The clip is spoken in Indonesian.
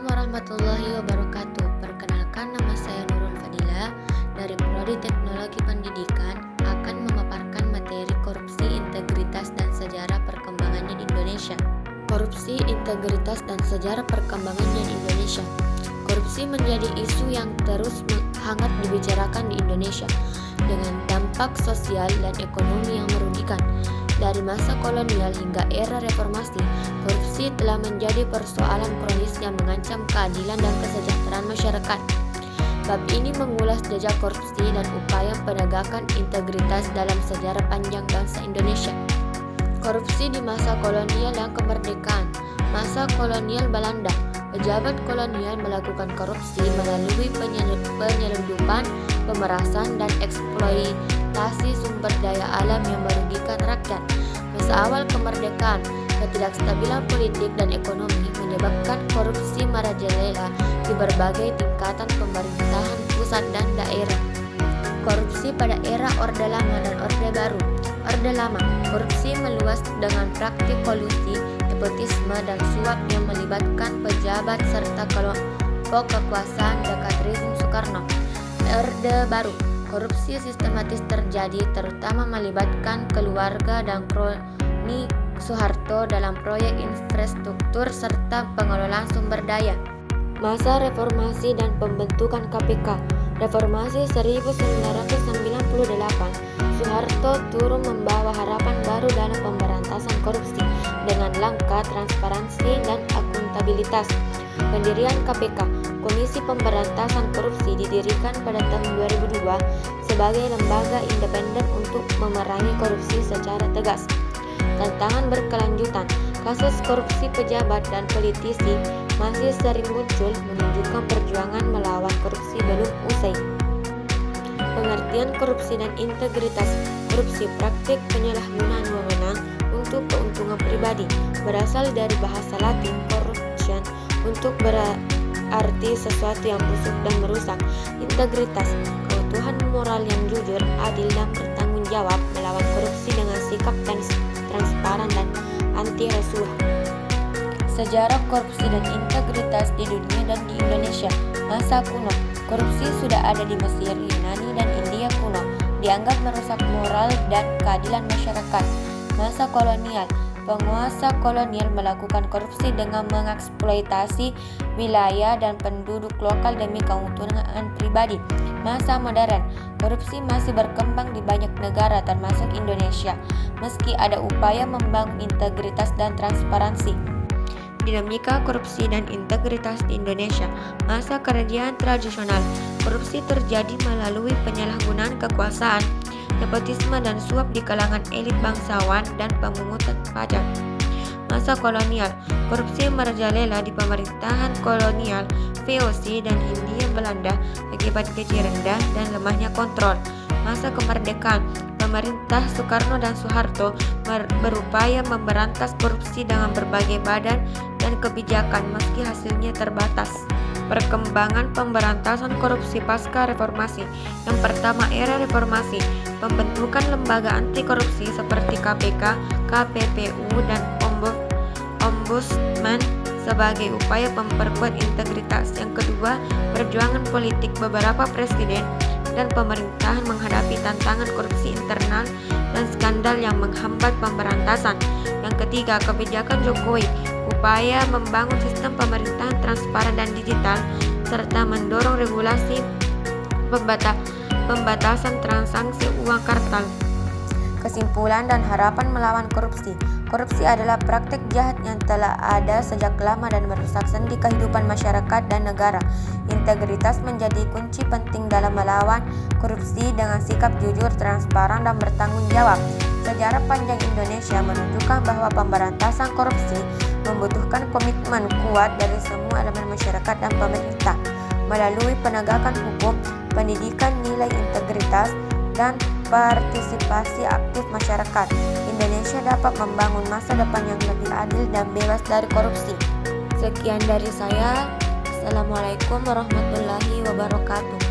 Assalamualaikum warahmatullahi wabarakatuh. Perkenalkan, nama saya Nurul Fadila dari Prodi Teknologi Pendidikan, akan memaparkan materi korupsi, integritas, dan sejarah perkembangannya di Indonesia. Korupsi, integritas, dan sejarah perkembangannya di Indonesia. Korupsi menjadi isu yang terus hangat dibicarakan di Indonesia dengan dampak sosial dan ekonomi yang merugikan. Dari masa kolonial hingga era reformasi, korupsi telah menjadi persoalan kronis yang mengancam keadilan dan kesejahteraan masyarakat. Bab ini mengulas jejak korupsi dan upaya penegakan integritas dalam sejarah panjang bangsa Indonesia. Korupsi di masa kolonial dan kemerdekaan. Masa kolonial Belanda, pejabat kolonial melakukan korupsi melalui penyelundupan, pemerasan, dan eksploitasi sumber daya alam yang merugikan rakyat. Masa awal kemerdekaan, ketidakstabilan politik dan ekonomi menyebabkan korupsi merajalela di berbagai tingkatan pemerintahan pusat dan daerah. Korupsi pada era Orde Lama dan Orde Baru. Orde Lama, korupsi meluas dengan praktik kolusi, nepotisme, dan suap yang melibatkan pejabat serta kelompok kekuasaan dekat rezim Soekarno. Orde Baru, korupsi sistematis terjadi terutama melibatkan keluarga dan kroni Soeharto dalam proyek infrastruktur serta pengelolaan sumber daya. Masa reformasi dan pembentukan KPK. Reformasi 1998, Soeharto turut membawa harapan baru dalam pemberantasan korupsi dengan langkah transparansi dan akuntabilitas. Pendirian KPK, Komisi Pemberantasan Korupsi, didirikan pada tahun 2002 sebagai lembaga independen untuk memerangi korupsi secara tegas. Tantangan berkelanjutan, kasus korupsi pejabat dan politisi masih sering muncul, menunjukkan perjuangan melawan korupsi belum usai. Pengertian korupsi dan integritas. Korupsi, praktik penyalahgunaan wewenang untuk keuntungan pribadi, berasal dari bahasa Latin corruption, untuk berarti sesuatu yang busuk dan merusak. Integritas, keutuhan moral yang jujur, adil, dan bertanggung jawab melawan korupsi dengan sikap transparan dan anti rasuah. Sejarah korupsi dan integritas di dunia dan di Indonesia. Masa kuno, korupsi sudah ada di Mesir, Yunani, dan India kuno, dianggap merusak moral dan keadilan masyarakat. Masa kolonial, penguasa kolonial melakukan korupsi dengan mengeksploitasi wilayah dan penduduk lokal demi keuntungan pribadi. Masa modern, korupsi masih berkembang di banyak negara termasuk Indonesia, meski ada upaya membangun integritas dan transparansi. Dinamika korupsi dan integritas di Indonesia. Masa kerajaan tradisional, korupsi terjadi melalui penyalahgunaan kekuasaan, nepotisme, dan suap di kalangan elit bangsawan dan pemungutan pajak. Masa kolonial, korupsi merajalela di pemerintahan kolonial VOC dan Hindia Belanda akibat gaji rendah dan lemahnya kontrol. Masa kemerdekaan, pemerintah Soekarno dan Soeharto berupaya memberantas korupsi dengan berbagai badan dan kebijakan meski hasilnya terbatas. Perkembangan pemberantasan korupsi pasca reformasi. Yang pertama, era reformasi, pembentukan lembaga anti korupsi seperti KPK, KPPU, dan Ombudsman sebagai upaya memperkuat integritas. Yang kedua, perjuangan politik beberapa presiden dan pemerintahan menghadapi tantangan korupsi internal dan skandal yang menghambat pemberantasan. Yang ketiga, kebijakan Jokowi, upaya membangun sistem pemerintahan transparan dan digital, serta mendorong regulasi pembatasan transaksi uang kartal. Kesimpulan dan harapan melawan korupsi. Korupsi adalah praktik jahat yang telah ada sejak lama dan merusak sendi kehidupan masyarakat dan negara. Integritas menjadi kunci penting dalam melawan korupsi dengan sikap jujur, transparan, dan bertanggung jawab. Sejarah panjang Indonesia menunjukkan bahwa pemberantasan korupsi membutuhkan komitmen kuat dari semua elemen masyarakat dan pemerintah. Melalui penegakan hukum, pendidikan nilai integritas, dan partisipasi aktif masyarakat, Indonesia dapat membangun masa depan yang lebih adil dan bebas dari korupsi. Sekian dari saya. Assalamualaikum warahmatullahi wabarakatuh.